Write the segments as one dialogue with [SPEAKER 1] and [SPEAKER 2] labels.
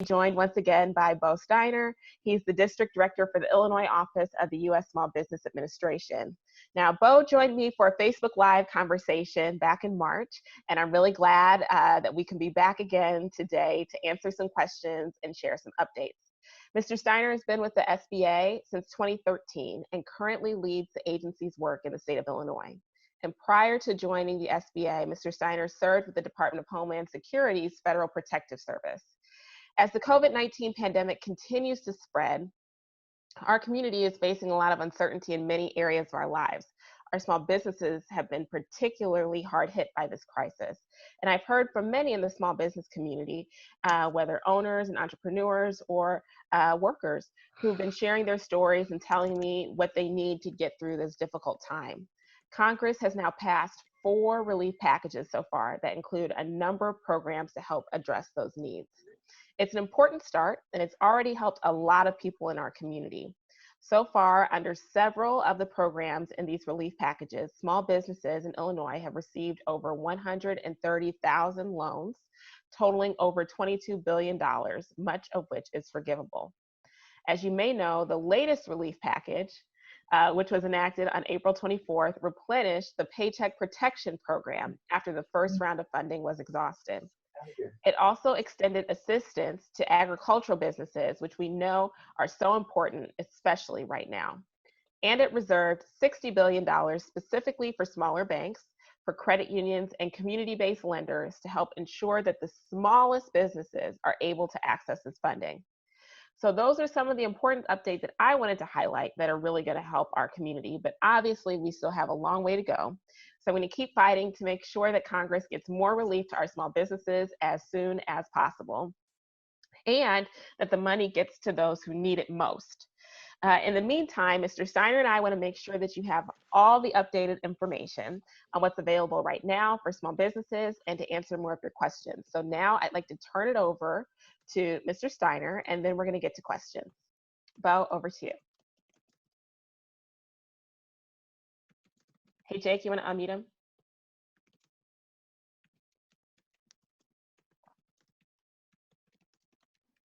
[SPEAKER 1] Joined once again by Bo Steiner. He's the District Director for the Illinois Office of the U.S. Small Business Administration. Now, Bo joined me for a Facebook Live conversation back in March, and I'm really glad that we can be back again today to answer some questions and share some updates. Mr. Steiner has been with the SBA since 2013 and currently leads the agency's work in the state of Illinois. And prior to joining the SBA, Mr. Steiner served with the Department of Homeland Security's Federal Protective Service. As the COVID-19 pandemic continues to spread, our community is facing a lot of uncertainty in many areas of our lives. Our small businesses have been particularly hard hit by this crisis. And I've heard from many in the small business community, whether owners and entrepreneurs or workers, who've been sharing their stories and telling me what they need to get through this difficult time. Congress has now passed 4 relief packages so far that include a number of programs to help address those needs. It's an important start, and it's already helped a lot of people in our community. So far, under several of the programs in these relief packages, small businesses in Illinois have received over 130,000 loans, totaling over $22 billion, much of which is forgivable. As you may know, the latest relief package, which was enacted on April 24th, replenished the Paycheck Protection Program after the first round of funding was exhausted. It also extended assistance to agricultural businesses, which we know are so important, especially right now. And it reserved $60 billion specifically for smaller banks, for credit unions, and community-based lenders to help ensure that the smallest businesses are able to access this funding. So those are some of the important updates that I wanted to highlight that are really going to help our community, but obviously we still have a long way to go. So I'm going to keep fighting to make sure that Congress gets more relief to our small businesses as soon as possible, and that the money gets to those who need it most. In the meantime, Mr. Steiner and I want to make sure that you have all the updated information on what's available right now for small businesses and to answer more of your questions. So now I'd like to turn it over to Mr. Steiner, and then we're going to get to questions. Bo, over to you. Hey, Jake, you want to unmute him?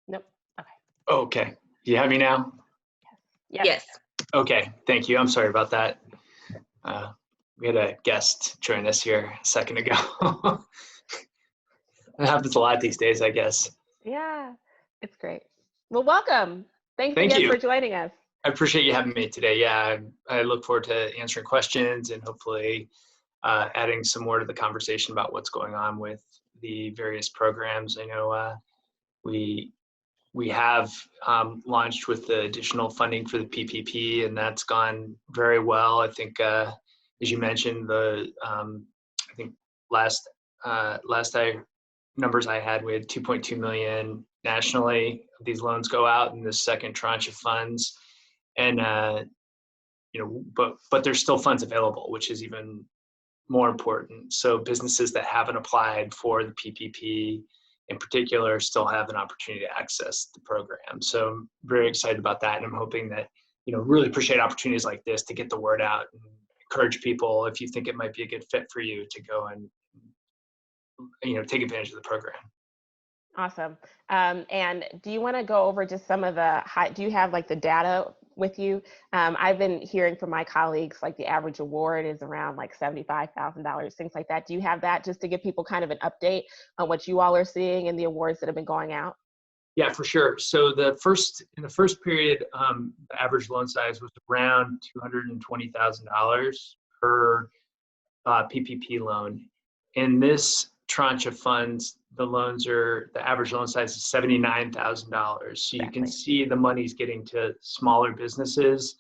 [SPEAKER 1] Nope. Okay.
[SPEAKER 2] Okay. You have me now?
[SPEAKER 1] Yes.
[SPEAKER 3] Yes.
[SPEAKER 2] Okay. Thank you. I'm sorry about that. We had a guest join us here a second ago. It happens a lot these days, I guess.
[SPEAKER 1] Yeah, it's great. Well, welcome. Thanks
[SPEAKER 2] Thank
[SPEAKER 1] again
[SPEAKER 2] you.
[SPEAKER 1] for joining us.
[SPEAKER 2] I appreciate you having me today. Yeah, I look forward to answering questions and hopefully adding some more to the conversation about what's going on with the various programs. I know we have launched with the additional funding for the PPP, and that's gone very well. I think, as you mentioned, I think last numbers I had, we had 2.2 million nationally of these loans go out in the second tranche of funds, and but there's still funds available, which is even more important. So businesses that haven't applied for the PPP in particular still have an opportunity to access the program. So I'm very excited about that, and I'm hoping that, really appreciate opportunities like this to get the word out and encourage people, if you think it might be a good fit for you, to go and take advantage of the program.
[SPEAKER 1] Awesome. And do you want to go over just some of the do you have like the data with you? I've been hearing from my colleagues, like the average award is around like $75,000, things like that. Do you have that, just to give people kind of an update on what you all are seeing in the awards that have been going out?
[SPEAKER 2] Yeah, for sure. So in the first period, the average loan size was around $220,000 per PPP loan. In this tranche of funds, the average loan size is $79,000. So you can see the money's getting to smaller businesses,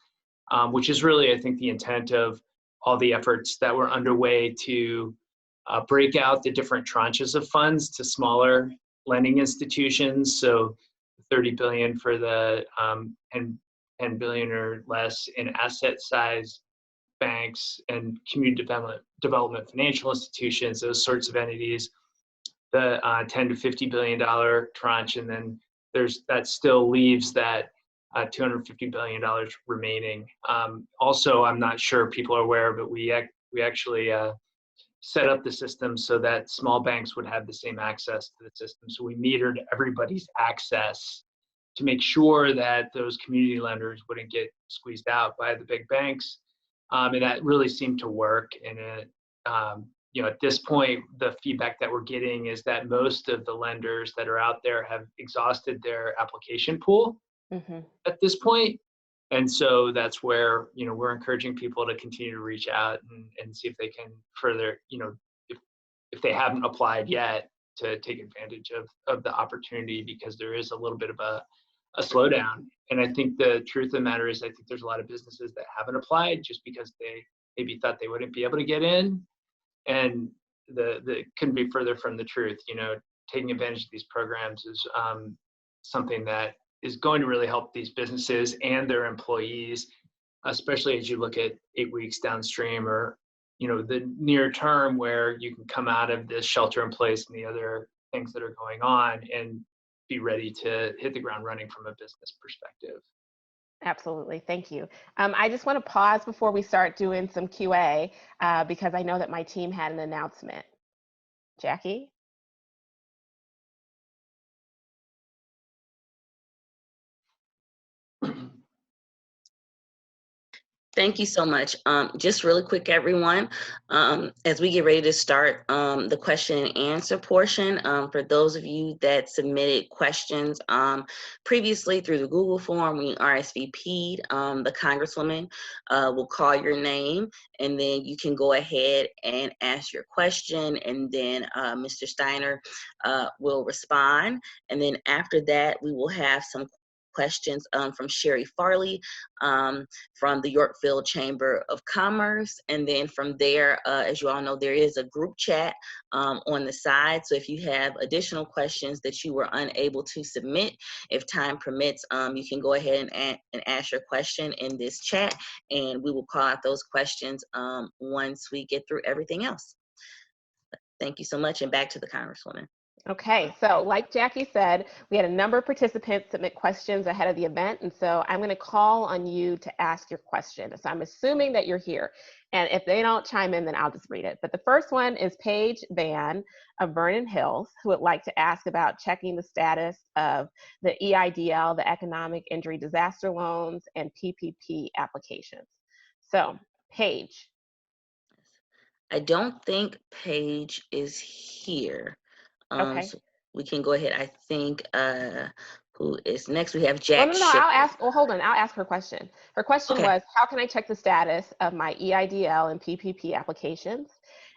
[SPEAKER 2] which is really, I think, the intent of all the efforts that were underway to break out the different tranches of funds to smaller lending institutions. So 30 billion for the 10 billion or less in asset size banks and community development financial institutions, those sorts of entities, the 10 to $50 billion tranche, and then that still leaves that $250 billion remaining. Also, I'm not sure people are aware, but we actually set up the system so that small banks would have the same access to the system. So we metered everybody's access to make sure that those community lenders wouldn't get squeezed out by the big banks. And that really seemed to work. And it, at this point, the feedback that we're getting is that most of the lenders that are out there have exhausted their application pool at this point. And so that's where, we're encouraging people to continue to reach out and see if they can further, if they haven't applied yet, to take advantage of the opportunity, because there is a little bit of a slowdown. And I think the truth of the matter is, I think there's a lot of businesses that haven't applied just because they maybe thought they wouldn't be able to get in. And the couldn't be further from the truth. Taking advantage of these programs is something that is going to really help these businesses and their employees, especially as you look at 8 weeks downstream, or the near term, where you can come out of this shelter in place and the other things that are going on and be ready to hit the ground running from a business perspective.
[SPEAKER 1] Absolutely. Thank you. I just want to pause before we start doing some QA because I know that my team had an announcement. Jackie?
[SPEAKER 3] Thank you so much. Just really quick, everyone, as we get ready to start the question and answer portion, for those of you that submitted questions previously through the Google form, we RSVP'd, the Congresswoman will call your name, and then you can go ahead and ask your question, and then Mr. Steiner will respond. And then after that, we will have some questions from Sherry Farley from the Yorkville Chamber of Commerce. And then from there, as you all know, there is a group chat on the side. So if you have additional questions that you were unable to submit, if time permits, you can go ahead and ask your question in this chat, and we will call out those questions once we get through everything else. Thank you so much, and back to the Congresswoman.
[SPEAKER 1] Okay, so like Jackie said, we had a number of participants submit questions ahead of the event, and so I'm going to call on you to ask your question. So I'm assuming that you're here, and if they don't chime in, then I'll just read it. But the first one is Paige Van of Vernon Hills, who would like to ask about checking the status of the EIDL, the Economic Injury Disaster Loans, and PPP applications. So, Paige.
[SPEAKER 3] I don't think Paige is here.
[SPEAKER 1] Okay.
[SPEAKER 3] So we can go ahead. I think who is next? We have Jack.
[SPEAKER 1] No, I'll ask. Well, hold on. I'll ask her question. Her question was, how can I check the status of my EIDL and PPP applications?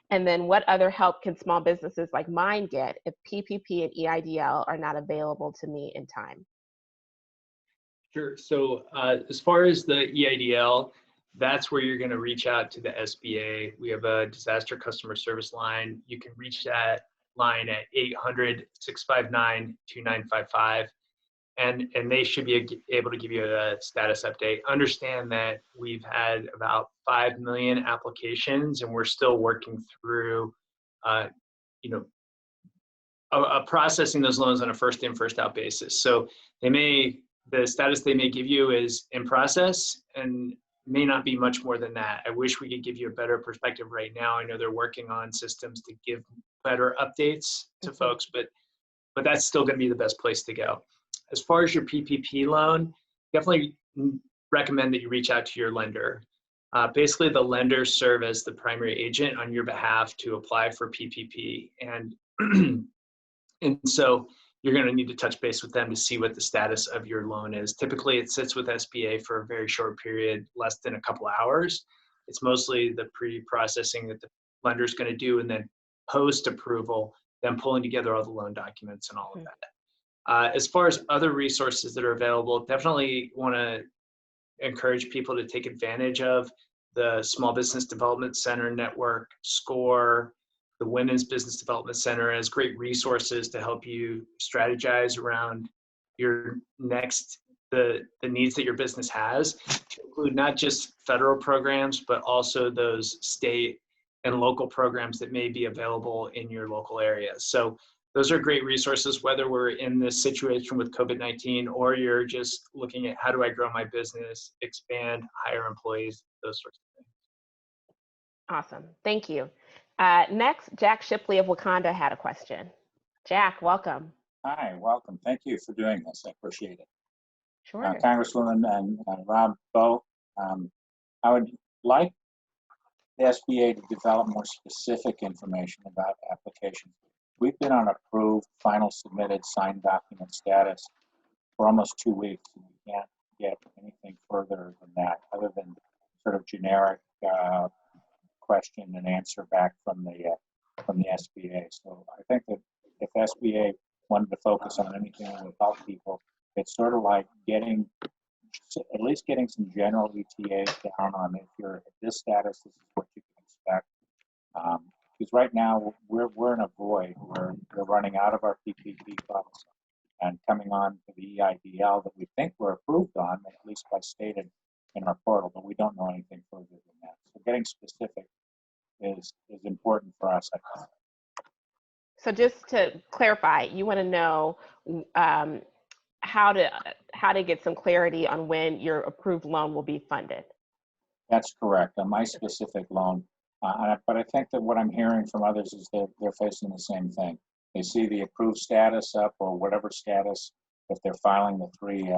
[SPEAKER 1] And then what other help can small businesses like mine get if PPP and EIDL are not available to me in time?
[SPEAKER 2] Sure. So as far as the EIDL, that's where you're going to reach out to the SBA. We have a disaster customer service line. You can reach that line at 800-659-2955, and they should be able to give you a status update. Understand that we've had about 5 million applications, and we're still working through processing those loans on a first in, first out basis. So the status they may give you is in process, and may not be much more than that. I wish we could give you a better perspective right now. I know they're working on systems to give better updates to folks, but that's still going to be the best place to go. As far as your PPP loan, definitely recommend that you reach out to your lender. Basically, the lenders serve as the primary agent on your behalf to apply for PPP, and so you're going to need to touch base with them to see what the status of your loan is. Typically, it sits with SBA for a very short period, less than a couple hours. It's mostly the pre-processing that the lender is going to do, and then post-approval, then pulling together all the loan documents and all of that. As far as other resources that are available, definitely want to encourage people to take advantage of the Small Business Development Center Network, SCORE, the Women's Business Development Center as great resources to help you strategize around your the needs that your business has, to include not just federal programs, but also those state and local programs that may be available in your local area. So those are great resources, whether we're in this situation with COVID-19 or you're just looking at how do I grow my business, expand, hire employees, those sorts of things.
[SPEAKER 1] Awesome. Thank you. Next, Jack Shipley of Wakanda had a question. Jack, welcome.
[SPEAKER 4] Hi, welcome. Thank you for doing this. I appreciate it.
[SPEAKER 1] Sure.
[SPEAKER 4] Congresswoman and Rob Bowe, I would like the SBA to develop more specific information about applications. We've been on approved, final submitted, signed document status for almost 2 weeks, and we can't get anything further than that, other than sort of generic question and answer back from the SBA. So I think that if SBA wanted to focus on anything that would help people, it's sort of like at least getting some general ETAs down on if you're at this status, this is what you can expect. Because right now we're in a void where we're running out of our PPP funds and coming on to the EIDL that we think we're approved on, at least by stated in our portal, but we don't know anything further than that. So getting specific is important for us, I think.
[SPEAKER 1] So just to clarify, you want to know how to get some clarity on when your approved loan will be funded.
[SPEAKER 4] That's correct, on my specific loan. But I think that what I'm hearing from others is that they're facing the same thing. They see the approved status up or whatever status, if they're filing the 3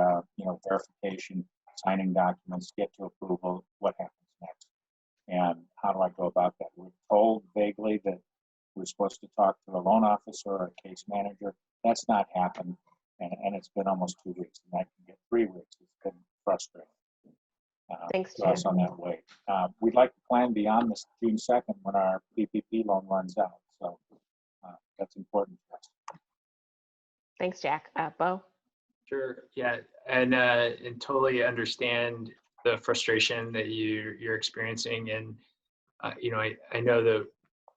[SPEAKER 4] verification signing documents, get to approval, what happens next? And how do I go about that? We're told vaguely that we're supposed to talk to a loan officer or a case manager. That's not happened, and it's been almost 2 weeks, and that can get 3 weeks. It's been frustrating.
[SPEAKER 1] Thanks,
[SPEAKER 4] for us on that way. We'd like to plan beyond this June 2nd when our PPP loan runs out. So that's important for us.
[SPEAKER 1] Thanks, Jack. Bo?
[SPEAKER 2] Sure. Yeah, and totally understand the frustration that you're experiencing, and I know that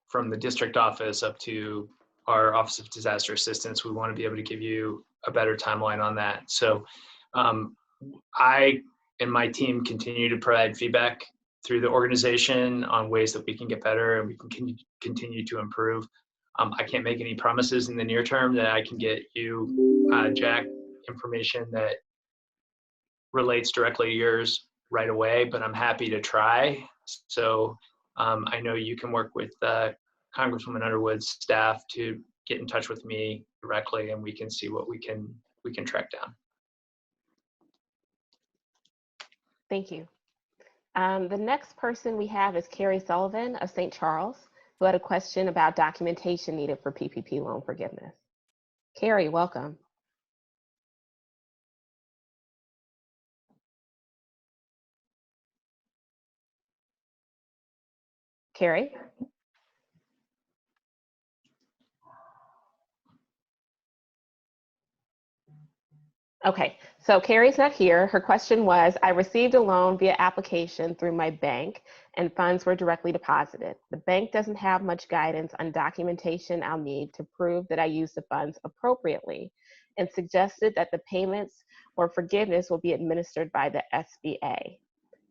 [SPEAKER 2] from the district office up to our Office of Disaster Assistance, we want to be able to give you a better timeline on that. So I and my team continue to provide feedback through the organization on ways that we can get better and we can continue to improve. I can't make any promises in the near term that I can get you, Jack, information that relates directly to yours right away, but I'm happy to try. So I know you can work with Congresswoman Underwood's staff to get in touch with me directly, and we can see what we can track down.
[SPEAKER 1] Thank you. The next person we have is Carrie Sullivan of St. Charles, who had a question about documentation needed for PPP loan forgiveness. Carrie, welcome. Carrie? Okay, so Carrie's not here. Her question was, I received a loan via application through my bank and funds were directly deposited. The bank doesn't have much guidance on documentation I'll need to prove that I used the funds appropriately and suggested that the payments or forgiveness will be administered by the SBA.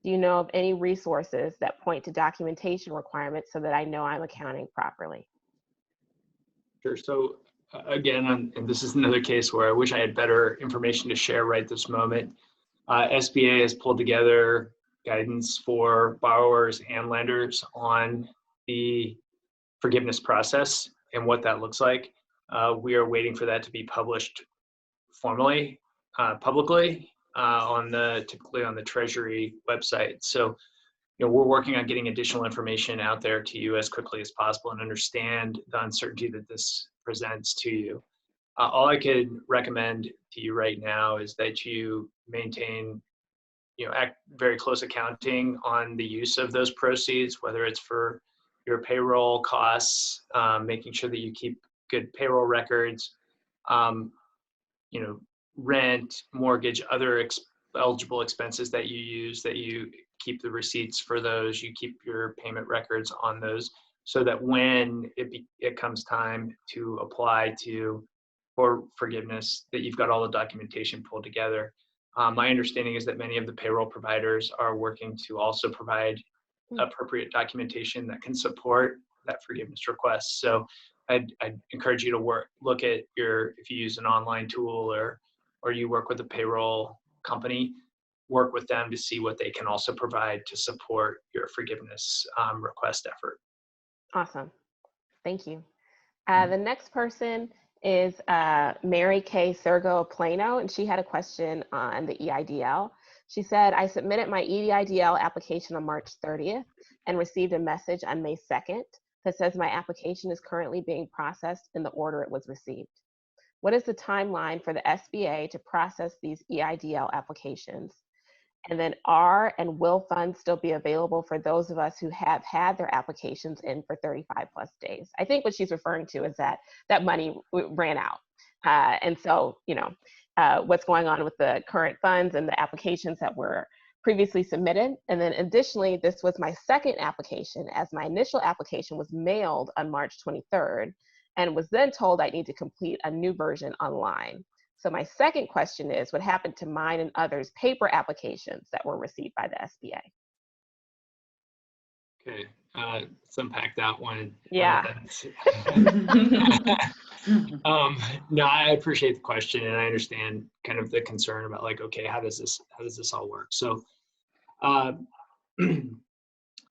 [SPEAKER 1] Do you know of any resources that point to documentation requirements so that I know I'm accounting properly?
[SPEAKER 2] Sure. So again, and this is another case where I wish I had better information to share right this moment. SBA has pulled together guidance for borrowers and lenders on the forgiveness process and what that looks like. We are waiting for that to be published formally, publicly, typically on the Treasury website. So, we're working on getting additional information out there to you as quickly as possible and understand the uncertainty that this presents to you. All I could recommend to you right now is that you maintain, very close accounting on the use of those proceeds, whether it's for your payroll costs, making sure that you keep good payroll records, rent, mortgage, other eligible expenses that you use, that you keep the receipts for those, you keep your payment records on those, so that when it comes time to apply for forgiveness, that you've got all the documentation pulled together. My understanding is that many of the payroll providers are working to also provide appropriate documentation that can support that forgiveness request. So I'd encourage you to look at if you use an online tool or you work with a payroll company, work with them to see what they can also provide to support your forgiveness request effort.
[SPEAKER 1] Awesome. Thank you. The next person is Mary Kay Sergo of Plano, and she had a question on the EIDL. She said, I submitted my EIDL application on March 30th and received a message on May 2nd that says my application is currently being processed in the order it was received. What is the timeline for the SBA to process these EIDL applications? And then are and will funds still be available for those of us who have had their applications in for 35 plus days? I think what she's referring to is that that money ran out. And so, you know, what's going on with the current funds and the applications that were previously submitted. And then additionally, this was my second application, as my initial application was mailed on March 23rd and was then told I need to complete a new version online. So my second question is, what happened to mine and others' paper applications that were received by the SBA?
[SPEAKER 2] Okay, let's unpack that one.
[SPEAKER 1] Yeah.
[SPEAKER 2] No, I appreciate the question, and I understand kind of the concern about like, okay, how does this all work? So,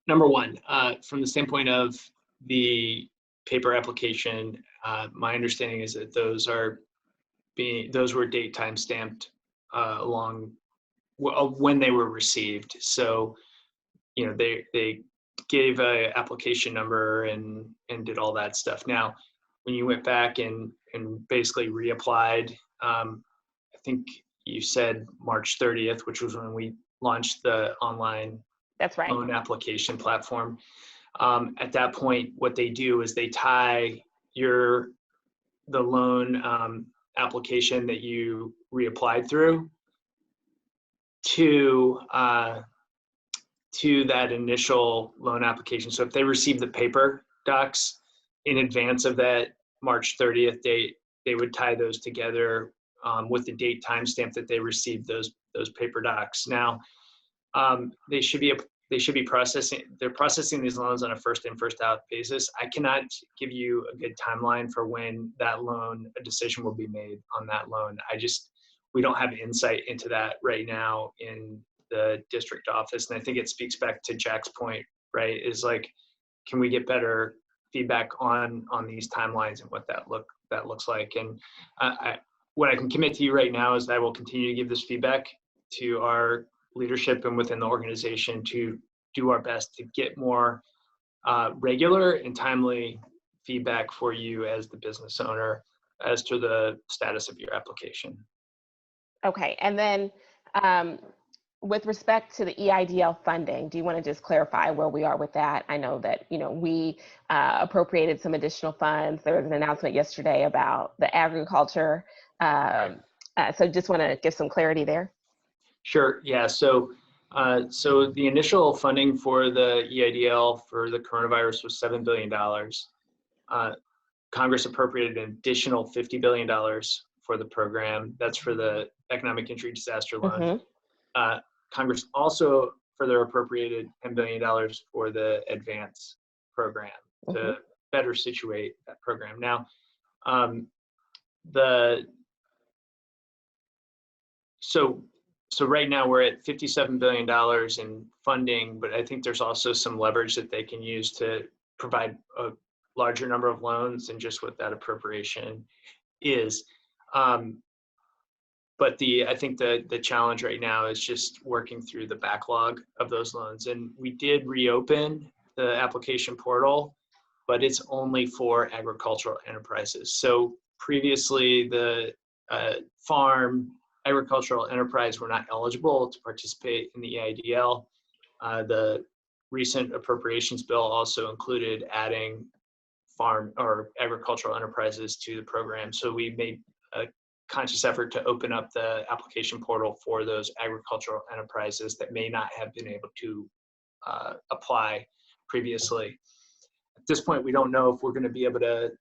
[SPEAKER 2] number one, from the standpoint of the paper application, my understanding is that those were date time stamped along when they were received. So, you know, they gave a application number and did all that stuff. Now, when you went back and basically reapplied, I think you said March 30th, which was when we launched the online
[SPEAKER 1] That's right.
[SPEAKER 2] loan application platform. At that point, what they do is they tie the loan application that you reapplied through to that initial loan application. So if they receive the paper docs in advance of that March 30th date, they would tie those together with the date timestamp that they received those paper docs. Now, they should be processing. They're processing these loans on a first in, first out basis. I cannot give you a good timeline for when a decision will be made on that loan. We don't have insight into that right now in the district office. And I think it speaks back to Jack's point, right? Is like, can we get better feedback on these timelines and what that looks like? And what I can commit to you right now is that I will continue to give this feedback to our leadership and within the organization to do our best to get more regular and timely feedback for you as the business owner as to the status of your application.
[SPEAKER 1] Okay, and then with respect to the EIDL funding, do you want to just clarify where we are with that? I know that, you know, we appropriated some additional funds. There was an announcement yesterday about the agriculture. So just want to give some clarity there.
[SPEAKER 2] Sure. Yeah. So the initial funding for the EIDL for the coronavirus was $7 billion. Congress appropriated an additional $50 billion for the program. That's for the economic injury disaster loan. Mm-hmm. Congress also further appropriated $10 billion for the advance program mm-hmm. to better situate that program. Now, So right now we're at $57 billion in funding, but I think there's also some leverage that they can use to provide a larger number of loans than just what that appropriation is. But I think the challenge right now is just working through the backlog of those loans. And we did reopen the application portal, but it's only for agricultural enterprises. So previously the farm, agricultural enterprise were not eligible to participate in the EIDL. The recent appropriations bill also included adding farm or agricultural enterprises to the program. So we made a conscious effort to open up the application portal for those agricultural enterprises that may not have been able to apply previously. At this point, we don't know if we're going to be able to,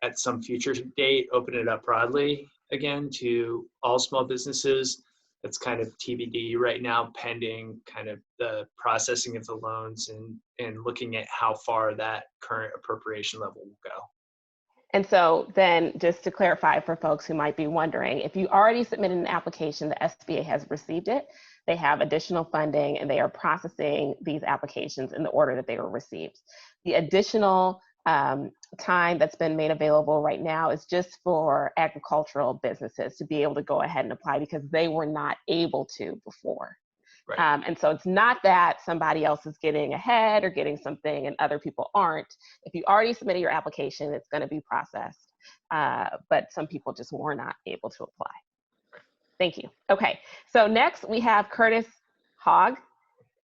[SPEAKER 2] at some future date, open it up broadly again to all small businesses. That's kind of TBD right now, pending kind of the processing of the loans and looking at how far that current appropriation level will go.
[SPEAKER 1] And so then just to clarify for folks who might be wondering, if you already submitted an application, the SBA has received it, they have additional funding and they are processing these applications in the order that they were received. The additional time that's been made available right now is just for agricultural businesses to be able to go ahead and apply because they were not able to before.
[SPEAKER 2] Right.
[SPEAKER 1] And so it's not that somebody else is getting ahead or getting something and other people aren't. If you already submitted your application, it's going to be processed. But some people just were not able to apply. Thank you. Okay, so next we have Curtis Hogg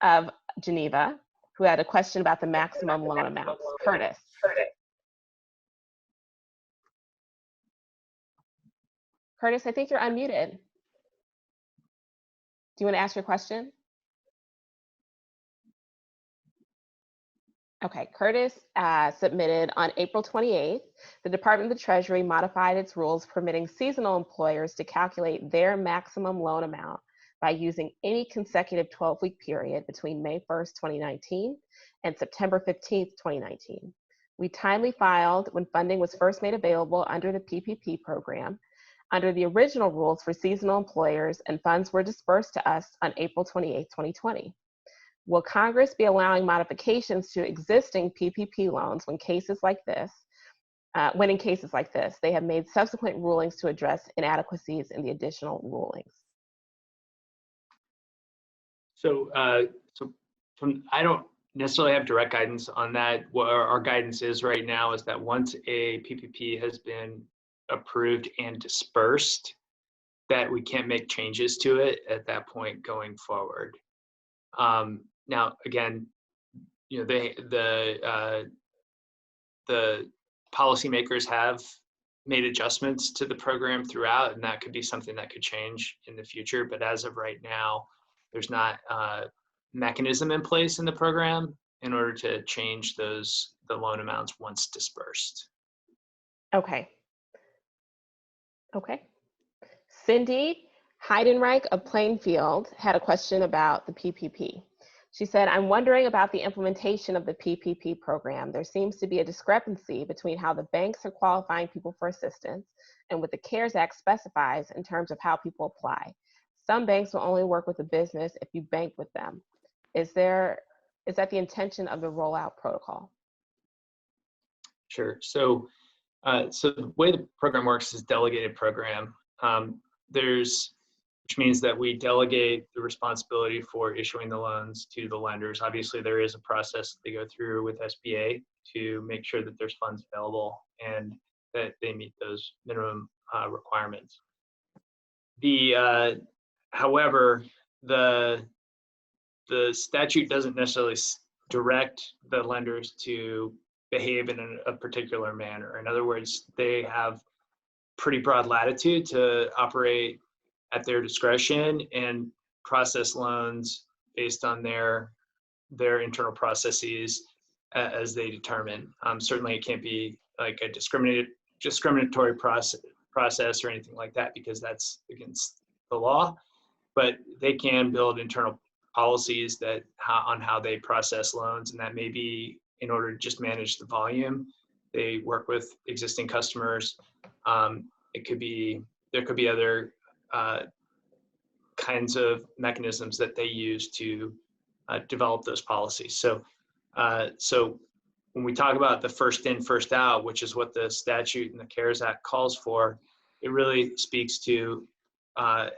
[SPEAKER 1] of Geneva, who had a question about the maximum loan amounts. Curtis. Curtis, I think you're unmuted. Do you want to ask your question? Okay, Curtis submitted on April 28th. The Department of the Treasury modified its rules permitting seasonal employers to calculate their maximum loan amount by using any consecutive 12-week period between May 1st, 2019 and September 15th, 2019. We timely filed when funding was first made available under the PPP program. Under the original rules for seasonal employers, and funds were dispersed to us on April 28, 2020. Will Congress be allowing modifications to existing PPP loans when in cases like this, they have made subsequent rulings to address inadequacies in the additional rulings?
[SPEAKER 2] So, I don't necessarily have direct guidance on that. What our guidance is right now is that once a PPP has been approved and dispersed, that we can't make changes to it at that point going forward. Now, again, you know, the policymakers have made adjustments to the program throughout, and that could be something that could change in the future. But as of right now, there's not a mechanism in place in the program in order to change the loan amounts once dispersed.
[SPEAKER 1] Okay. Okay. Cindy Heidenreich of Plainfield had a question about the PPP. She said, I'm wondering about the implementation of the PPP program. There seems to be a discrepancy between how the banks are qualifying people for assistance and what the CARES Act specifies in terms of how people apply. Some banks will only work with a business if you bank with them. Is that the intention of the rollout protocol?
[SPEAKER 2] Sure. So the way the program works is delegated program. Which means that we delegate the responsibility for issuing the loans to the lenders. Obviously, there is a process they go through with SBA to make sure that there's funds available and that they meet those minimum requirements. However, the statute doesn't necessarily direct the lenders to behave in a particular manner. In other words, they have pretty broad latitude to operate at their discretion and process loans based on their internal processes as they determine. Certainly, it can't be like a discriminatory process or anything like that because that's against the law. But they can build internal policies on how they process loans, and that may be in order to just manage the volume. They work with existing customers. There could be other kinds of mechanisms that they use to develop those policies. So when we talk about the first in, first out, which is what the statute and the CARES Act calls for, it really speaks to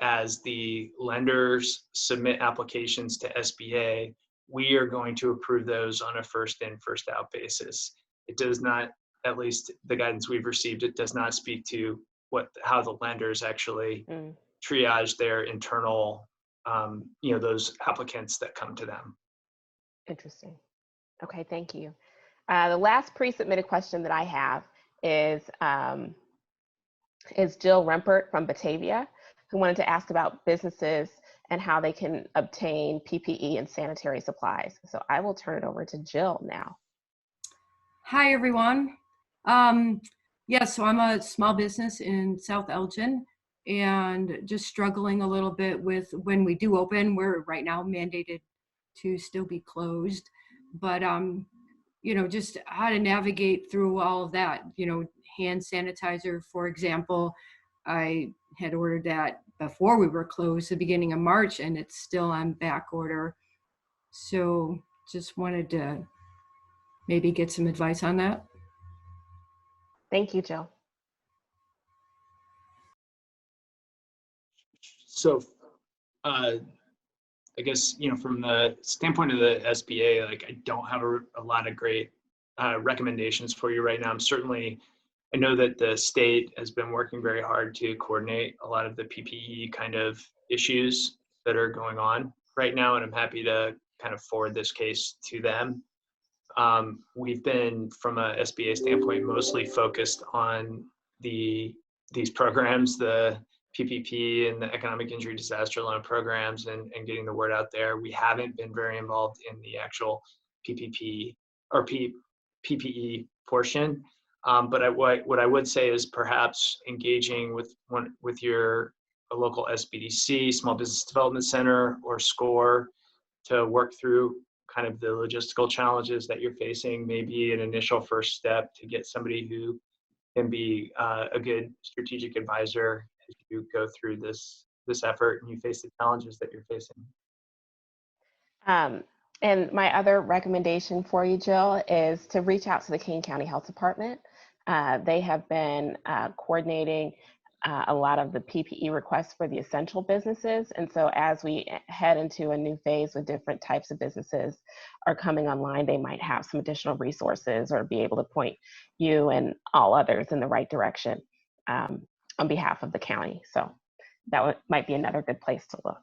[SPEAKER 2] as the lenders submit applications to SBA, we are going to approve those on a first in, first out basis. It does not, at least the guidance we've received, it does not speak to how the lenders actually triage their internal, those applicants that come to them.
[SPEAKER 1] Interesting. Okay, thank you. The last pre-submitted question that I have is Jill Rempert from Batavia, who wanted to ask about businesses and how they can obtain PPE and sanitary supplies. So I will turn it over to Jill now.
[SPEAKER 5] Hi, everyone. So I'm a small business in South Elgin and just struggling a little bit with when we do open. We're right now mandated to still be closed, but just how to navigate through all of that. Hand sanitizer, for example, I had ordered that before we were closed the beginning of March, and it's still on back order. So just wanted to maybe get some advice on that.
[SPEAKER 1] Thank you, Jill.
[SPEAKER 2] So, I guess, from the standpoint of the SBA, like I don't have a lot of great recommendations for you right now. I know that the state has been working very hard to coordinate a lot of the PPE kind of issues that are going on right now, and I'm happy to kind of forward this case to them. We've been, from a SBA standpoint, mostly focused on these programs, the PPP and the economic injury disaster loan programs, and getting the word out there. We haven't been very involved in the actual PPP or PPE portion. But what I would say is perhaps engaging with your local SBDC, Small Business Development Center, or SCORE to work through kind of the logistical challenges that you're facing, maybe an initial first step to get somebody who can be a good strategic advisor as you go through this effort and you face the challenges that you're facing.
[SPEAKER 1] And my other recommendation for you, Jill, is to reach out to the Kane County Health Department. They have been coordinating a lot of the PPE requests for the essential businesses. And so as we head into a new phase with different types of businesses are coming online, they might have some additional resources or be able to point you and all others in the right direction on behalf of the county. So that might be another good place to look.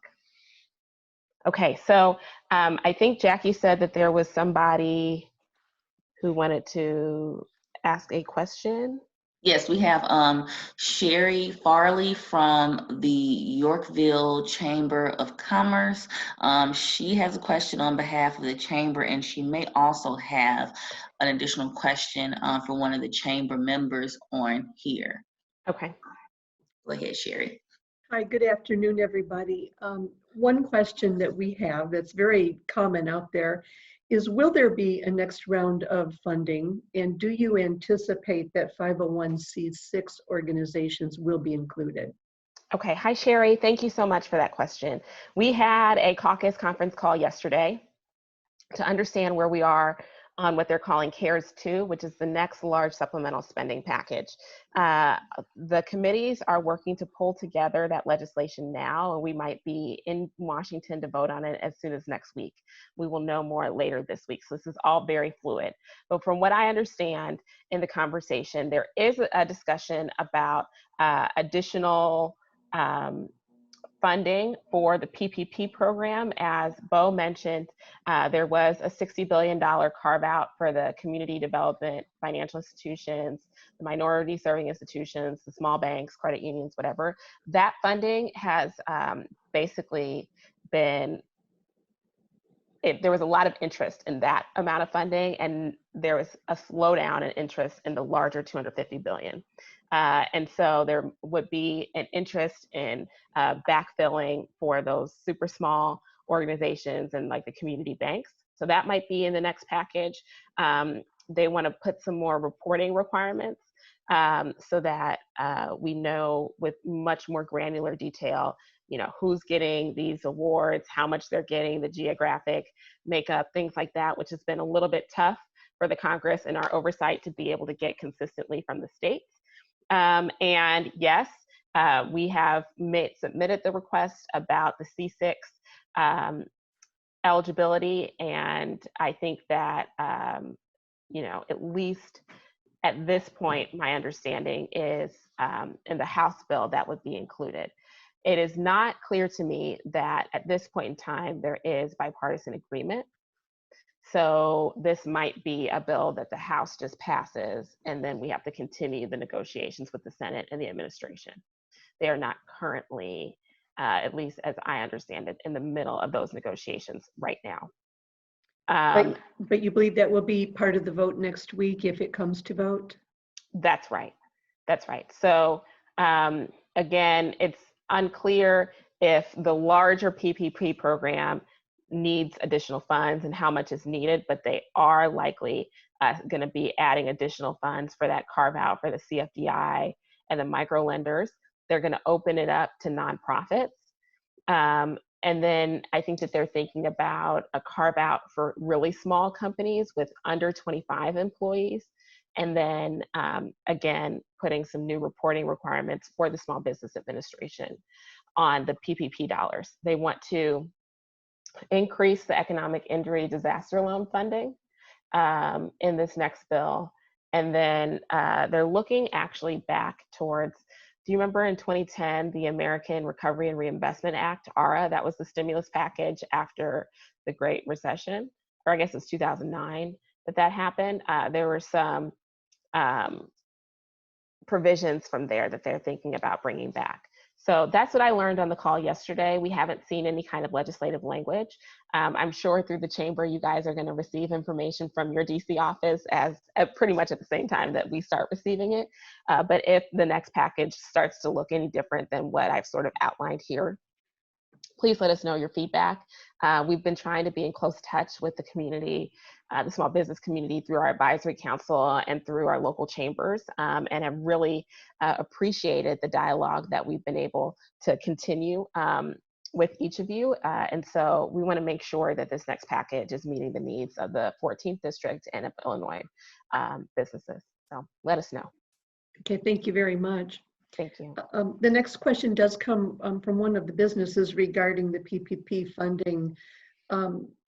[SPEAKER 1] Okay, so I think Jackie said that there was somebody who wanted to ask a question.
[SPEAKER 3] Yes, we have Sherry Farley from the Yorkville Chamber of Commerce. She has a question on behalf of the chamber, and she may also have an additional question for one of the chamber members on here.
[SPEAKER 1] Okay.
[SPEAKER 3] Go ahead, Sherry.
[SPEAKER 6] Hi, good afternoon, everybody. One question that we have that's very common out there is, will there be a next round of funding? And do you anticipate that 501c6 organizations will be included?
[SPEAKER 1] Okay, hi Sherry, thank you so much for that question. We had a caucus conference call yesterday to understand where we are on what they're calling CARES 2, which is the next large supplemental spending package. The committees are working to pull together that legislation now, and we might be in Washington to vote on it as soon as next week. We will know more later this week, so this is all very fluid. But from what I understand in the conversation, there is a discussion about additional funding for the PPP program. As Bo mentioned, there was a $60 billion carve out for the community development, financial institutions, the minority serving institutions, the small banks, credit unions, whatever. That funding has basically been, there was a lot of interest in that amount of funding, and there was a slowdown in interest in the larger $250 billion. And so there would be an interest in backfilling for those super small organizations and like the community banks. So that might be in the next package. They want to put some more reporting requirements so that we know with much more granular detail, who's getting these awards, how much they're getting, the geographic makeup, things like that, which has been a little bit tough for the Congress and our oversight to be able to get consistently from the states. And yes, we have submitted the request about the C6 eligibility, and I think that, at least at this point, my understanding is in the House bill that would be included. It is not clear to me that at this point in time there is bipartisan agreement. So this might be a bill that the House just passes, and then we have to continue the negotiations with the Senate and the administration. They are not currently, at least as I understand it, in the middle of those negotiations right now.
[SPEAKER 6] But you believe that will be part of the vote next week if it comes to vote?
[SPEAKER 1] That's right. That's right. So again, it's unclear if the larger PPP program needs additional funds and how much is needed, but they are likely going to be adding additional funds for that carve out for the CFDI and the micro lenders. They're going to open it up to nonprofits. And then I think that they're thinking about a carve out for really small companies with under 25 employees. and then again, putting some new reporting requirements for the Small Business Administration on the PPP dollars. They want to increase the economic injury disaster loan funding in this next bill. And then they're looking actually back towards, do you remember in 2010, the American Recovery and Reinvestment Act, ARA, that was the stimulus package after the Great Recession, or I guess it's 2009 that happened. There were some provisions from there that they're thinking about bringing back. So that's what I learned on the call yesterday. We haven't seen any kind of legislative language. I'm sure through the chamber, you guys are going to receive information from your DC office as pretty much at the same time that we start receiving it. But if the next package starts to look any different than what I've sort of outlined here, please let us know your feedback. We've been trying to be in close touch with the community, the small business community, through our advisory council and through our local chambers, and have really appreciated the dialogue that we've been able to continue with each of you. And so we want to make sure that this next package is meeting the needs of the 14th district and of Illinois businesses. So let us know.
[SPEAKER 6] Okay, thank you very much.
[SPEAKER 1] Thank you.
[SPEAKER 6] The next question does come from one of the businesses regarding the PPP funding.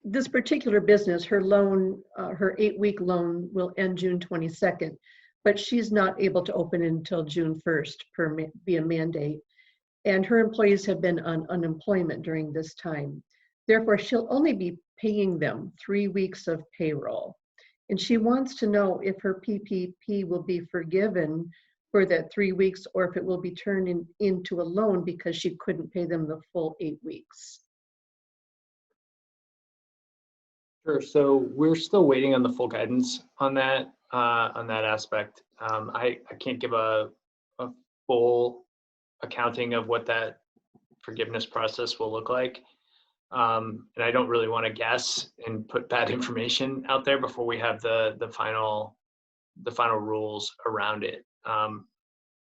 [SPEAKER 6] This particular business, her loan, her 8-week loan will end June 22nd, but she's not able to open until June 1st via mandate. And her employees have been on unemployment during this time. Therefore, she'll only be paying them 3 weeks of payroll. And she wants to know if her PPP will be forgiven for that 3 weeks, or if it will be turned into a loan because she couldn't pay them the full 8 weeks.
[SPEAKER 2] Sure. So we're still waiting on the full guidance on that aspect. I can't give a full accounting of what that forgiveness process will look like. And I don't really want to guess and put bad information out there before we have the final rules around it.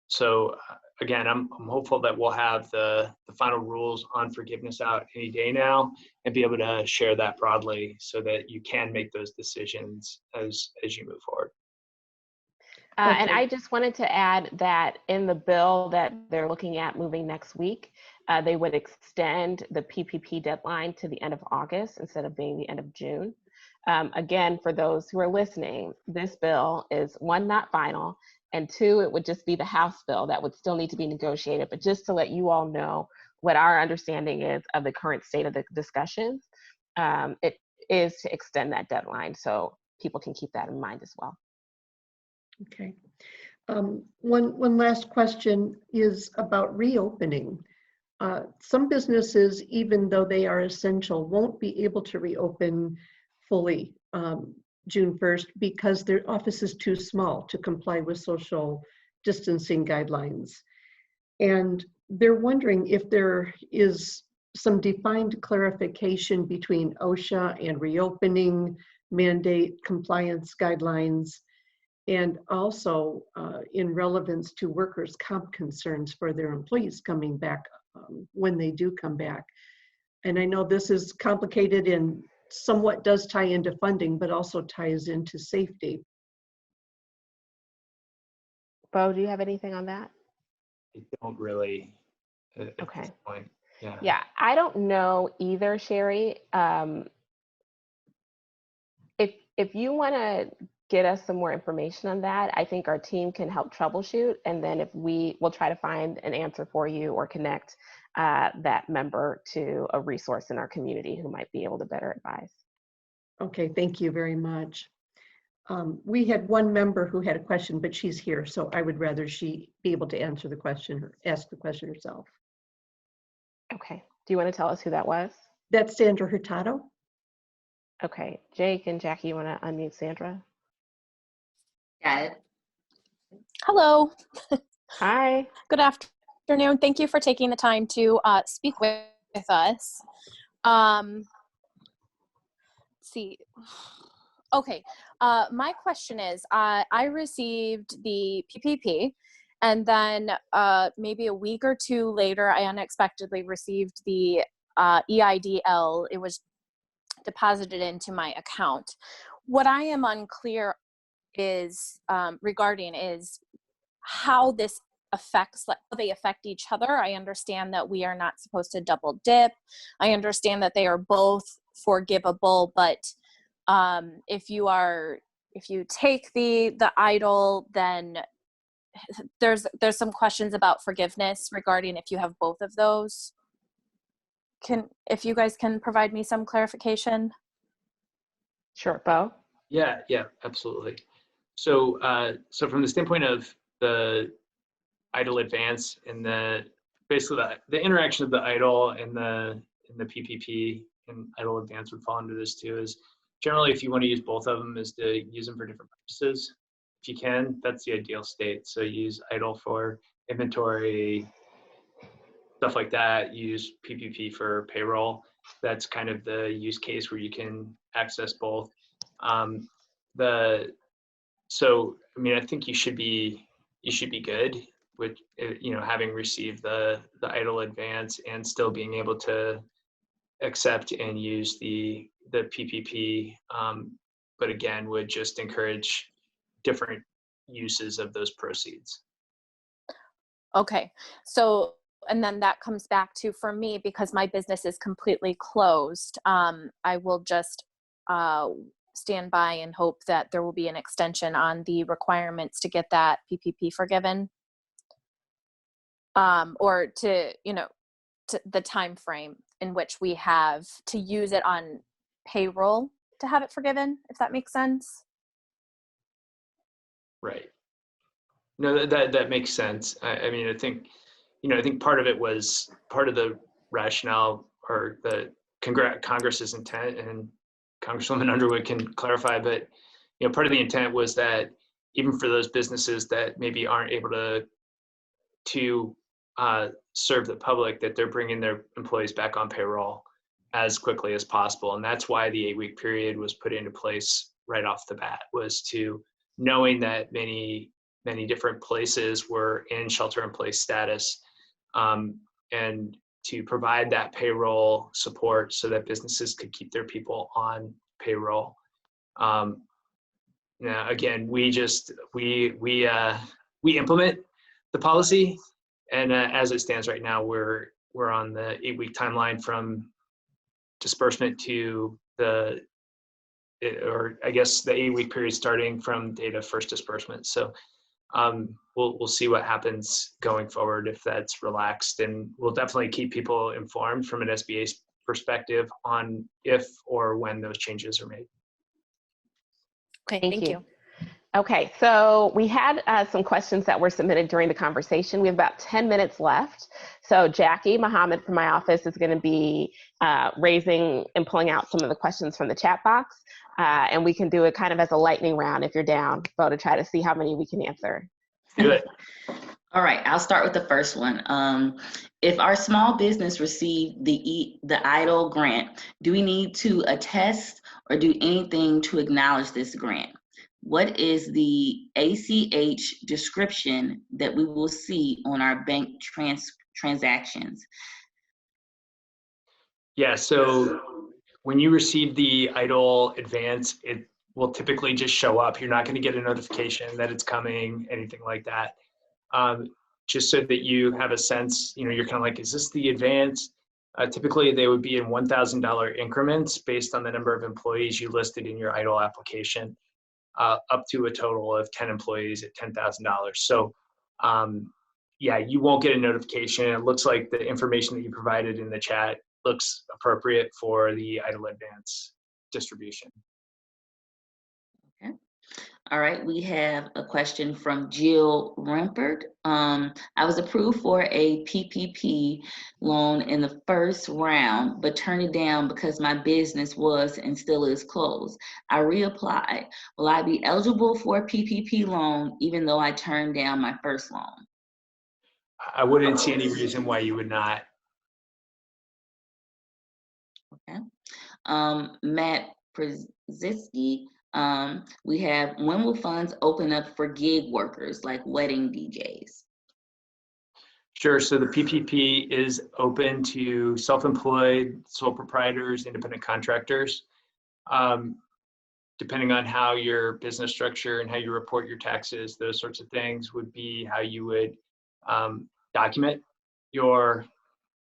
[SPEAKER 2] So again, I'm hopeful that we'll have the final rules on forgiveness out any day now and be able to share that broadly so that you can make those decisions as you move forward.
[SPEAKER 1] Okay. And I just wanted to add that in the bill that they're looking at moving next week, they would extend the PPP deadline to the end of August instead of being the end of June. Again, for those who are listening, this bill is, one, not final, and two, it would just be the House bill that would still need to be negotiated. But just to let you all know what our understanding is of the current state of the discussions, it is to extend that deadline, so people can keep that in mind as well.
[SPEAKER 6] Okay. One last question is about reopening. Some businesses, even though they are essential, won't be able to reopen fully June 1st because their office is too small to comply with social distancing guidelines. And they're wondering if there is some defined clarification between OSHA and reopening mandate compliance guidelines, and also in relevance to workers' comp concerns for their employees coming back when they do come back. And I know this is complicated and somewhat does tie into funding, but also ties into safety.
[SPEAKER 1] Bo, do you have anything on that?
[SPEAKER 2] I don't really at
[SPEAKER 1] Okay.
[SPEAKER 2] this point. Yeah.
[SPEAKER 1] Yeah, I don't know either, Sherry. If you want to get us some more information on that, I think our team can help troubleshoot, and then we'll try to find an answer for you or connect that member to a resource in our community who might be able to better advise. Okay,
[SPEAKER 6] thank you very much. We had one member who had a question, but she's here, so I would rather she be able to answer the question or ask the question herself.
[SPEAKER 1] Okay, do you want to tell us who that was?
[SPEAKER 6] That's Sandra Hurtado.
[SPEAKER 1] Okay, Jake and Jackie, you want to unmute Sandra?
[SPEAKER 7] Got it.
[SPEAKER 8] Hello.
[SPEAKER 1] Hi.
[SPEAKER 8] Good afternoon. Thank you for taking the time to speak with us. Let's see. Okay. My question is, I received the PPP, and then maybe a week or two later, I unexpectedly received the EIDL. It was deposited into my account. What I am unclear is regarding is how this affects, like, how they affect each other. I understand that we are not supposed to double dip. I understand that they are both forgivable, but if you take the EIDL, then there's some questions about forgiveness regarding if you have both of those. If you guys can provide me some clarification.
[SPEAKER 1] Sure, Bo?
[SPEAKER 2] Yeah, absolutely. So, so from the standpoint of the EIDL advance and basically the interaction of the EIDL and the PPP and EIDL advance would fall under this too, is generally if you want to use both of them is to use them for different purposes. If you can, that's the ideal state. So use EIDL for inventory, stuff like that. Use PPP for payroll. That's kind of the use case where you can access both. So I mean, I think you should be good with, you know, having received the EIDL advance and still being able to accept and use the PPP. But again, would just encourage different uses of those proceeds.
[SPEAKER 8] Okay, so, and then that comes back to, for me, because my business is completely closed, I will just stand by and hope that there will be an extension on the requirements to get that PPP forgiven, or to, you know, to the time frame in which we have to use it on payroll to have it forgiven, if that makes sense.
[SPEAKER 2] Right. No, that makes sense. I mean, I think, you know, I think part of it was part of the rationale or the Congress's intent, and Congresswoman Underwood can clarify, but, you know, part of the intent was that even for those businesses that maybe aren't able to serve the public, that they're bringing their employees back on payroll as quickly as possible. And that's why the 8-week period was put into place right off the bat, was to knowing that many different places were in shelter-in-place status, and to provide that payroll support so that businesses could keep their people on payroll. Now, again, we implement the policy, and as it stands right now, we're on the 8-week timeline from disbursement to or I guess the 8-week period starting from date of first disbursement. So we'll see what happens going forward if that's relaxed, and we'll definitely keep people informed from an SBA perspective on if or when those changes are made.
[SPEAKER 8] Okay, thank you.
[SPEAKER 1] Okay, so we had some questions that were submitted during the conversation. We have about 10 minutes left. So Jackie Mohammed from my office is going to be raising and pulling out some of the questions from the chat box. And we can do it kind of as a lightning round if you're down, Bo, to try to see how many we can answer.
[SPEAKER 2] Do it.
[SPEAKER 3] All right, I'll start with the first one. If our small business received the EIDL grant, do we need to attest or do anything to acknowledge this grant? What is the ACH description that we will see on our bank transactions?
[SPEAKER 2] Yeah, so when you receive the EIDL advance, it will typically just show up. You're not going to get a notification that it's coming, anything like that. Just so that you have a sense, you know, you're kind of like, is this the advance? Typically, they would be in $1,000 increments based on the number of employees you listed in your EIDL application, up to a total of 10 employees at $10,000. So yeah, you won't get a notification. It looks like the information that you provided in the chat looks appropriate for the EIDL advance distribution.
[SPEAKER 3] Okay. All right, we have a question from Jill Rempert. I was approved for a PPP loan in the first round, but turned it down because my business was and still is closed. I reapplied. Will I be eligible for a PPP loan even though I turned down my first loan?
[SPEAKER 2] I wouldn't see any reason why you would not.
[SPEAKER 3] Okay. Matt Przitsky. We have, when will funds open up for gig workers like wedding DJs?
[SPEAKER 2] Sure, so the PPP is open to self-employed, sole proprietors, independent contractors. depending on how your business structure and how you report your taxes, those sorts of things would be how you would document your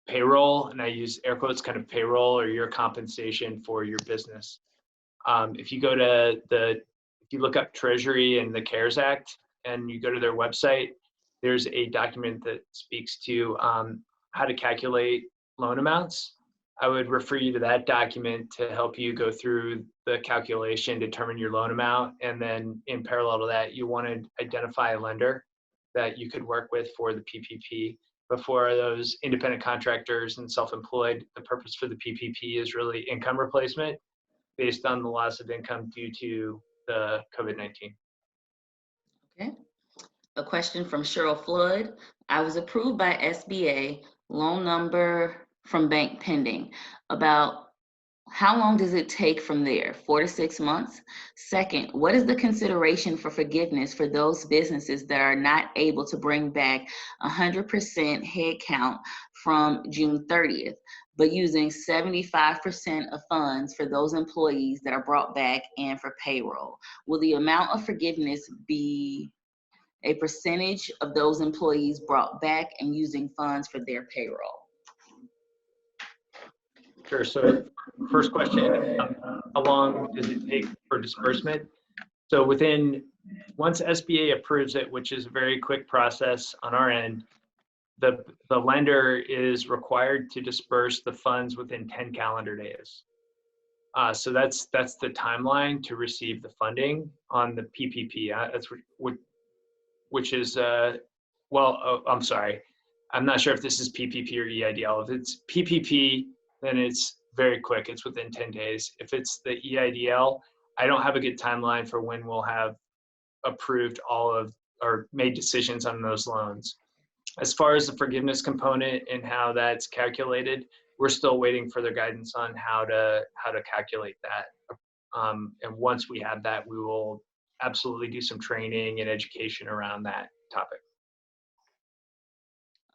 [SPEAKER 2] payroll, and I use air quotes, kind of payroll or your compensation for your business. If you go to if you look up Treasury and the CARES Act and you go to their website, there's a document that speaks to how to calculate loan amounts. I would refer you to that document to help you go through the calculation, determine your loan amount, and then in parallel to that, you want to identify a lender that you could work with for the PPP. But for those independent contractors and self-employed, the purpose for the PPP is really income replacement based on the loss of income due to the COVID-19.
[SPEAKER 3] Okay. A question from Cheryl Flood. I was approved by SBA, loan number from bank pending. About how long does it take from there? 4 to 6 months? Second, what is the consideration for forgiveness for those businesses that are not able to bring back 100% head count from June 30th, but using 75% of funds for those employees that are brought back and for payroll? Will the amount of forgiveness be a percentage of those employees brought back and using funds for their payroll?
[SPEAKER 2] Sure. So first question, how long does it take for disbursement? So once SBA approves it, which is a very quick process on our end, the lender is required to disperse the funds within 10 calendar days. So that's the timeline to receive the funding on the PPP. That's which is, I'm sorry. I'm not sure if this is PPP or EIDL. If it's PPP, then it's very quick. It's within 10 days. If it's the EIDL, I don't have a good timeline for when we'll have approved or made decisions on those loans. As far as the forgiveness component and how that's calculated, we're still waiting for their guidance on how to calculate that. And once we have that, we will absolutely do some training and education around that topic.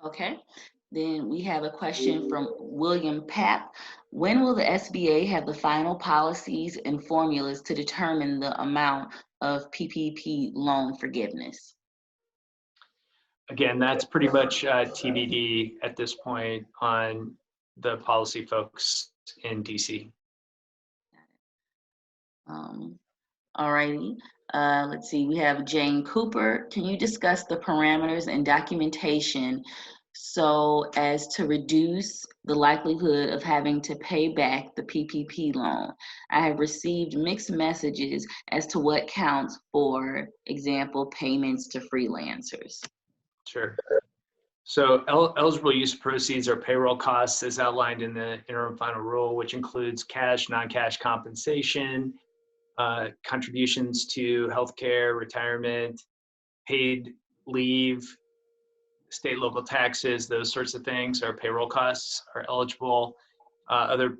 [SPEAKER 3] Okay. Then we have a question from William Papp. When will the SBA have the final policies and formulas to determine the amount of PPP loan forgiveness?
[SPEAKER 2] Again, that's pretty much TBD at this point on the policy folks in DC.
[SPEAKER 3] All righty. Let's see, we have Jane Cooper. Can you discuss the parameters and documentation so as to reduce the likelihood of having to pay back the PPP loan? I have received mixed messages as to what counts, for example, payments to freelancers.
[SPEAKER 2] Sure. So eligible use of proceeds are payroll costs as outlined in the interim final rule, which includes cash, non-cash compensation, contributions to healthcare, retirement, paid leave, state, local taxes, those sorts of things are payroll costs are eligible. Other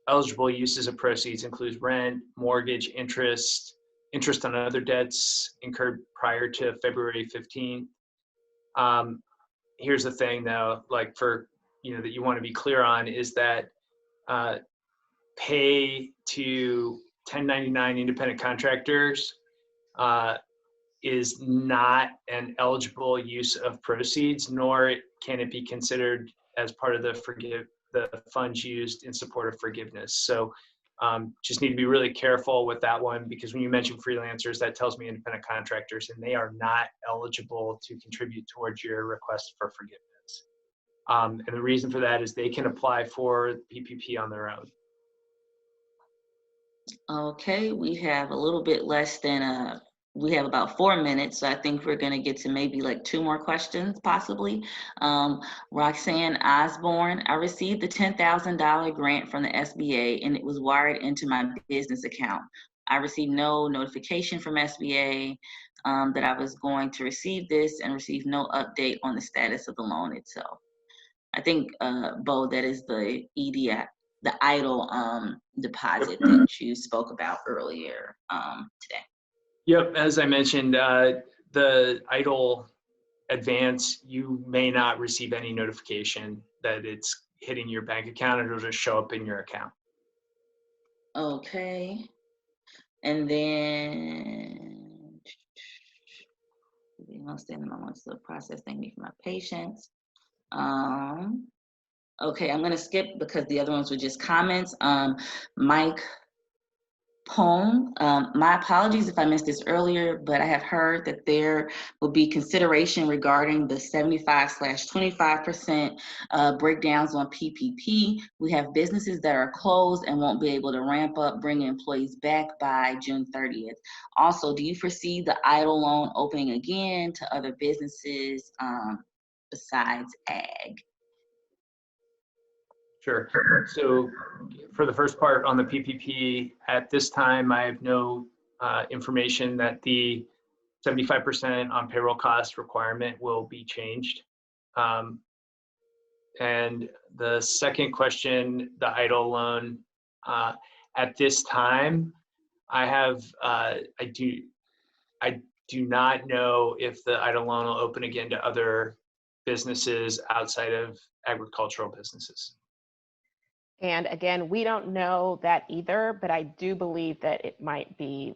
[SPEAKER 2] eligible uses of proceeds include rent, mortgage, interest on other debts incurred prior to February 15th. Here's the thing though, like that you want to be clear on is that pay to 1099 independent contractors is not an eligible use of proceeds, nor can it be considered as part of the funds used in support of forgiveness. So just need to be really careful with that one, because when you mention freelancers, that tells me independent contractors, and they are not eligible to contribute towards your request for forgiveness. And the reason for that is they can apply for PPP on their own.
[SPEAKER 3] Okay, we have a little bit less than we have about 4 minutes, so I think we're going to get to maybe like 2 more questions, possibly. Roxanne Osborne, I received the $10,000 grant from the SBA, and it was wired into my business account. I received no notification from SBA that I was going to receive this, and received no update on the status of the loan itself. I think, Bo, that is the EIDL, the EIDL deposit that you spoke about earlier today.
[SPEAKER 2] Yep, as I mentioned, the EIDL advance, you may not receive any notification that it's hitting your bank account, and it'll just show up in your account.
[SPEAKER 3] Okay. And then, standing on the process, thank me for my patience. Okay, I'm gonna skip because the other ones were just comments. Mike Pong, my apologies if I missed this earlier, but I have heard that there will be consideration regarding the 75/25% breakdowns on PPP. We have businesses that are closed and won't be able to ramp up, bring employees back by June 30th. Also, do you foresee the EIDL loan opening again to other businesses besides ag?
[SPEAKER 2] Sure. So for the first part on the PPP, at this time, I have no information that the 75% on payroll cost requirement will be changed. And the second question, the EIDL loan, at this time, I do not know if the EIDL loan will open again to other businesses outside of agricultural businesses.
[SPEAKER 1] And again, we don't know that either, but I do believe that it might be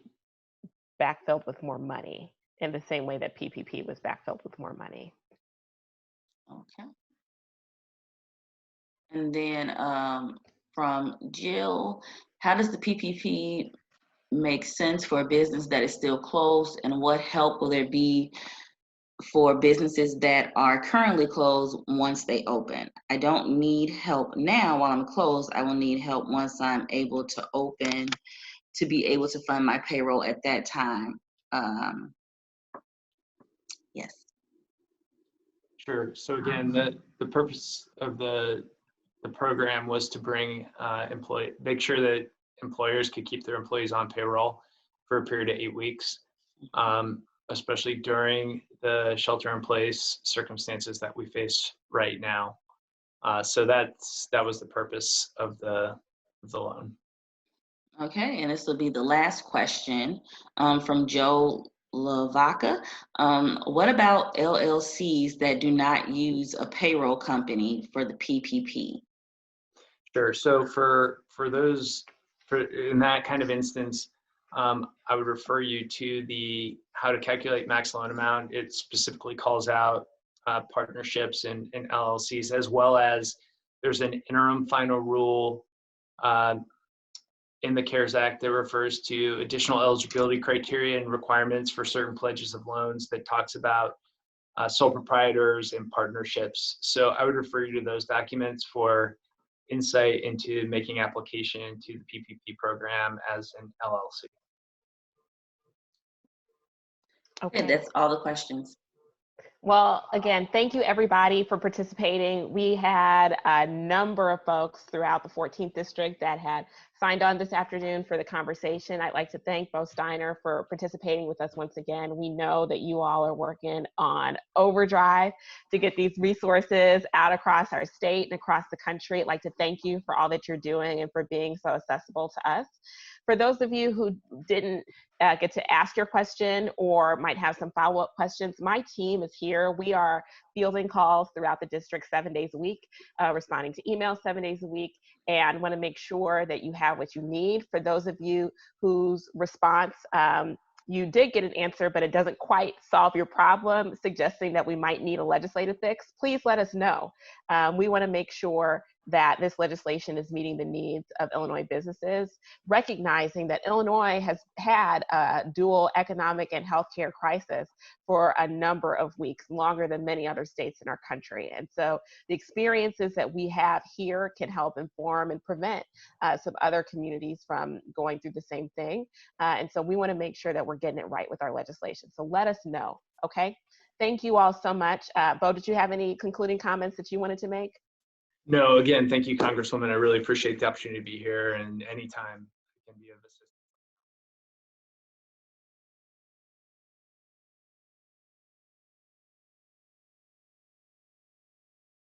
[SPEAKER 1] backfilled with more money in the same way that PPP was backfilled with more money.
[SPEAKER 3] Okay. And then from Jill, how does the PPP make sense for a business that is still closed, and what help will there be for businesses that are currently closed once they open? I don't need help now while I'm closed. I will need help once I'm able to open to be able to fund my payroll at that time. Yes.
[SPEAKER 2] Sure. So again, the purpose of the program was to bring make sure that employers could keep their employees on payroll for a period of 8 weeks, especially during the shelter-in-place circumstances that we face right now. So that was the purpose of the loan.
[SPEAKER 3] Okay, and this will be the last question from Joe Lavaca. What about LLCs that do not use a payroll company for the PPP?
[SPEAKER 2] Sure. So for those, in that kind of instance, I would refer you to the how to calculate max loan amount. It specifically calls out partnerships and LLCs, as well as there's an interim final rule in the CARES Act that refers to additional eligibility criteria and requirements for certain pledges of loans that talks about sole proprietors and partnerships. So I would refer you to those documents for insight into making application to the PPP program as an LLC.
[SPEAKER 3] Okay, that's all the questions.
[SPEAKER 1] Well, again, thank you everybody for participating. We had a number of folks throughout the 14th district that had signed on this afternoon for the conversation. I'd like to thank Bo Steiner for participating with us once again. We know that you all are working on overdrive to get these resources out across our state and across the country. I'd like to thank you for all that you're doing and for being so accessible to us. For those of you who didn't get to ask your question or might have some follow-up questions, my team is here. We are fielding calls throughout the district 7 days a week, responding to emails 7 days a week, and want to make sure that you have what you need. For those of you whose response you did get an answer, but it doesn't quite solve your problem, suggesting that we might need a legislative fix, please let us know. We want to make sure that this legislation is meeting the needs of Illinois businesses, recognizing that Illinois has had a dual economic and healthcare crisis for a number of weeks, longer than many other states in our country. And so the experiences that we have here can help inform and prevent some other communities from going through the same thing. And so we want to make sure that we're getting it right with our legislation. So let us know, okay? Thank you all so much. Bo, did you have any concluding comments that you wanted to make?
[SPEAKER 2] No, again, thank you, Congresswoman. I really appreciate the opportunity to be here, and anytime I can be of assistance.